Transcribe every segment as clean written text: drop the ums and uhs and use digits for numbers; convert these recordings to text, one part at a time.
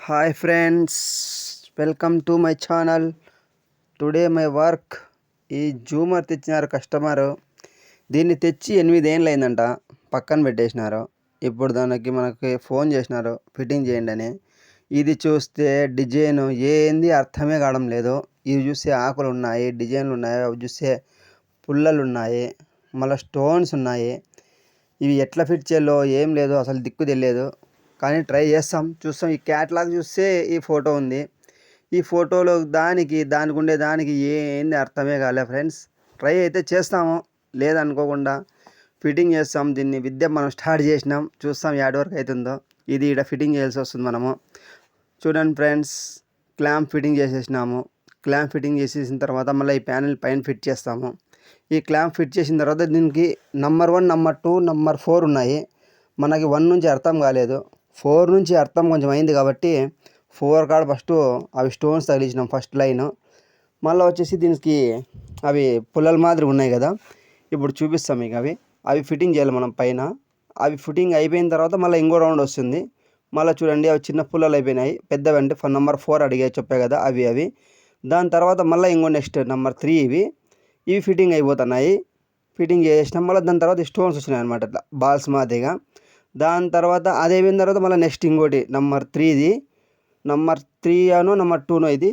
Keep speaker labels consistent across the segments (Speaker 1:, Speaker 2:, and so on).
Speaker 1: Hi friends, welcome to my channel. Today my work. ఈ జూమర్ తెచ్చినారు customer. దీన్ని తెచ్చి 8 ఏళ్ళు అయిందంట, పక్కన పెట్టేసినారు. ఇప్పుడు మనకి ఫోన్ చేసినారు ఫిట్టింగ్ చేయండి అని. ఇది చూస్తే డిజైన్ ఏంది అర్థమే కావడం లేదు. ఇవి చూస్తే ఆకులు ఉన్నాయి, డిజైన్లు ఉన్నాయి, అవి చూస్తే పుల్లలు ఉన్నాయి, మళ్ళీ స్టోన్స్ ఉన్నాయి. ఇవి ఎట్లా ఫిట్ చేయాలో ఏం లేదు, అసలు దిక్కు తెలియదు. కానీ ట్రై చేస్తాం, చూస్తాం. ఈ క్యాట్లాగ్ చూస్తే ఈ ఫోటో ఉంది. ఈ ఫోటోలో దానికి ఉండే దానికి ఏంది అర్థమే కాలే ఫ్రెండ్స్. ట్రై అయితే చేస్తాము, లేదనుకోకుండా ఫిట్టింగ్ చేస్తాం. దీన్ని విద్య మనం స్టార్ట్ చేసినాం, చూస్తాం యాడ్ వరకు అవుతుందో. ఇది ఇక్కడ ఫిట్టింగ్ చేయాల్సి వస్తుంది మనము. చూడండి ఫ్రెండ్స్, క్లాంప్ ఫిట్టింగ్ చేసేసినాము. క్లాంప్ ఫిట్టింగ్ చేసేసిన తర్వాత మళ్ళీ ఈ ప్యానెల్ పైన ఫిట్ చేస్తాము. ఈ క్లాంప్ ఫిట్ చేసిన తర్వాత దీనికి నంబర్ 1, నంబర్ 2, నంబర్ 4 ఉన్నాయి. మనకి 1 నుంచి అర్థం కాలేదు, 4 నుంచి అర్థం కొంచెం అయింది కాబట్టి 4 కాడ ఫస్ట్ అవి స్టోన్స్ తగిలించినాం ఫస్ట్ లైన్. మళ్ళీ వచ్చేసి దీనికి అవి పుల్లల మాదిరి ఉన్నాయి కదా, ఇప్పుడు చూపిస్తాం మీకు. అవి ఫిట్టింగ్ చేయాలి మనం పైన. అవి ఫిట్టింగ్ అయిపోయిన తర్వాత మళ్ళీ ఇంకో రౌండ్ వస్తుంది. మళ్ళీ చూడండి, అవి చిన్న పుల్లలు అయిపోయినాయి, పెద్దవి అంటే నంబర్ 4 అడిగే చెప్పే కదా అవి. దాని తర్వాత మళ్ళీ ఇంకో నెక్స్ట్ నంబర్ 3 ఇవి ఫిట్టింగ్ అయిపోతున్నాయి. ఫిట్టింగ్ చేసినాం. మళ్ళీ దాని తర్వాత స్టోన్స్ వచ్చినాయి అనమాట, ఇట్లా బాల్స్ మాదిరిగా. దాని తర్వాత అది అయిపోయిన తర్వాత మళ్ళీ నెక్స్ట్ ఇంకోటి నంబర్ 3 నంబర్ 3 నంబర్ 2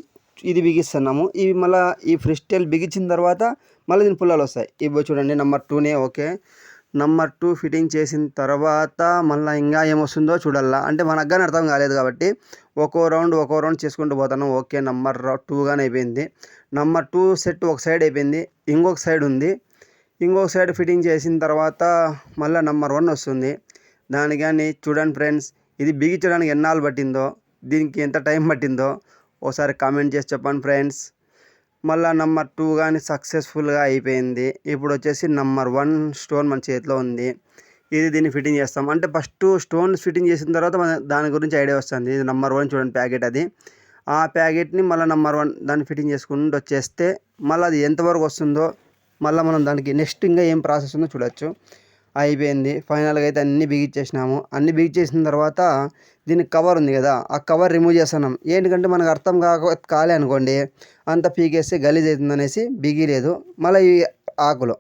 Speaker 1: ఇది బిగిస్తున్నాము. ఇవి మళ్ళీ ఈ ఫ్రిస్టైల్ బిగించిన తర్వాత మళ్ళీ దీని పుల్లలు వస్తాయి. ఇవి చూడండి, నంబర్ 2 ఓకే. నంబర్ 2 ఫిట్టింగ్ చేసిన తర్వాత మళ్ళీ ఇంకా ఏమొస్తుందో చూడాలా. అంటే మనకు కానీ అర్థం కాలేదు కాబట్టి ఒక్కో రౌండ్ చేసుకుంటూ పోతాను. ఓకే, నంబర్ 2 కానీ అయిపోయింది. నంబర్ 2 సెట్ ఒక సైడ్ అయిపోయింది, ఇంకొక సైడ్ ఉంది. ఇంకొక సైడ్ ఫిట్టింగ్ చేసిన తర్వాత మళ్ళీ నంబర్ 1 వస్తుంది. దానికి కానీ చూడండి ఫ్రెండ్స్, ఇది బిగించడానికి ఎన్నాళ్ళు పట్టిందో, దీనికి ఎంత టైం పట్టిందో ఒకసారి కామెంట్ చేసి చెప్పండి ఫ్రెండ్స్. మళ్ళీ నంబర్ 2 కానీ సక్సెస్ఫుల్గా అయిపోయింది. ఇప్పుడు వచ్చేసి నంబర్ 1 స్టోన్ మన చేతిలో ఉంది. దీన్ని ఫిట్టింగ్ చేస్తాం. అంటే ఫస్ట్ స్టోన్ ఫిట్టింగ్ చేసిన తర్వాత మన దాని గురించి ఐడియా వస్తుంది. ఇది నంబర్ 1 చూడండి ప్యాకెట్. ఆ ప్యాకెట్ని మళ్ళీ నంబర్ 1 దాన్ని ఫిట్టింగ్ చేసుకుంటూ వచ్చేస్తే మళ్ళీ అది ఎంతవరకు వస్తుందో మళ్ళీ మనం దానికి నెక్స్ట్ ఇంకా ఏం ప్రాసెస్ ఉందో చూడొచ్చు. అయిపోయింది. ఫైనల్గా అయితే అన్నీ బిగించేసినాము. అన్నీ బిగించేసిన తర్వాత దీనికి కవర్ ఉంది కదా, ఆ కవర్ రిమూవ్ చేస్తున్నాం. ఏంటంటే మనకు అర్థం కాలే అనుకోండి, అంత పీకేస్తే గలీజ్ అవుతుంది అనేసి బిగిలేదు. మళ్ళీ ఈ ఆకులు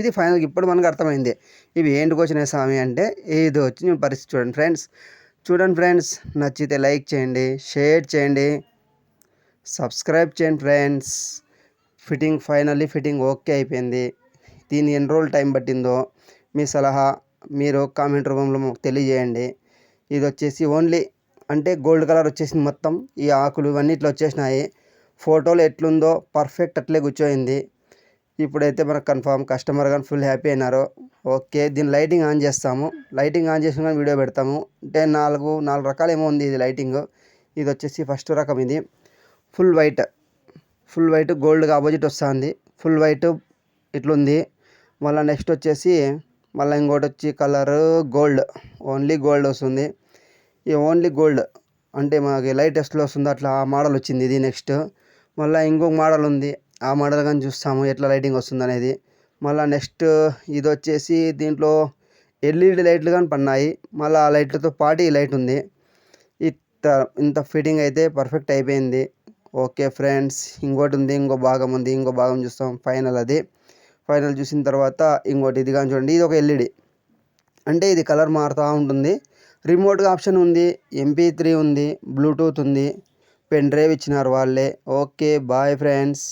Speaker 1: ఇది ఫైనల్గా ఇప్పుడు మనకు అర్థమైంది ఇవి ఏంటికి వచ్చినాయి స్వామి అంటే. ఇది వచ్చి పరిస్థితి చూడండి ఫ్రెండ్స్. నచ్చితే లైక్ చేయండి, షేర్ చేయండి, సబ్స్క్రైబ్ చేయండి ఫ్రెండ్స్. ఫిట్టింగ్ ఓకే అయిపోయింది. దీన్ని ఎన్ని రోజులు టైం పట్టిందో మీ సలహా మీరు కామెంట్ రూపంలో మాకు తెలియజేయండి. ఇది వచ్చేసి ఓన్లీ అంటే గోల్డ్ కలర్ వచ్చేసింది మొత్తం. ఈ ఆకులు ఇవన్నీ ఇట్లా వచ్చేసినాయి. ఫోటోలో ఎట్లుందో పర్ఫెక్ట్ అట్లే కూర్చోయింది. ఇప్పుడైతే మనకు కన్ఫామ్ కస్టమర్ కానీ ఫుల్ హ్యాపీ అయినారు. ఓకే, దీన్ని లైటింగ్ ఆన్ చేస్తాము. లైటింగ్ ఆన్ చేసిన కానీ వీడియో పెడతాము. అంటే నాలుగు రకాలు ఏమో ఉంది ఇది లైటింగ్. ఇది వచ్చేసి ఫస్ట్ రకం. ఇది ఫుల్ వైట్ గోల్డ్గా ఆపోజిట్ వస్తుంది. ఫుల్ వైట్ ఇట్లుంది. మళ్ళీ నెక్స్ట్ వచ్చేసి మళ్ళీ ఇంకోటి వచ్చి కలర్ గోల్డ్, ఓన్లీ గోల్డ్ వస్తుంది. ఈ ఓన్లీ గోల్డ్ అంటే మనకి లైట్ టెస్ట్లో వస్తుంది, అట్లా ఆ మోడల్ వచ్చింది ఇది. నెక్స్ట్ మళ్ళీ ఇంకొక మోడల్ ఉంది, ఆ మోడల్ కానీ చూస్తాము ఎట్లా లైటింగ్ వస్తుంది అనేది. మళ్ళీ నెక్స్ట్ ఇది వచ్చేసి దీంట్లో ఎల్ఈడి లైట్లు కానీ పడినాయి. మళ్ళీ ఆ లైట్లతో పాటు ఈ లైట్ ఉంది. ఇంత ఫిట్టింగ్ అయితే పర్ఫెక్ట్ అయిపోయింది. ఓకే ఫ్రెండ్స్, ఇంకోటి ఉంది, ఇంకో భాగం ఉంది, ఇంకో భాగం చూస్తాం ఫైనల్ చూసిన తర్వాత ఇంకోటి ఇది కానీ చూడండి. ఇది ఒక ఎల్ఈడి, అంటే ఇది కలర్ మారుతూ ఉంటుంది. రిమోట్గా ఆప్షన్ ఉంది, MP3 ఉంది, బ్లూటూత్ ఉంది, పెన్ డ్రైవ్ ఇచ్చినారు వాళ్ళే. Okay, bye friends.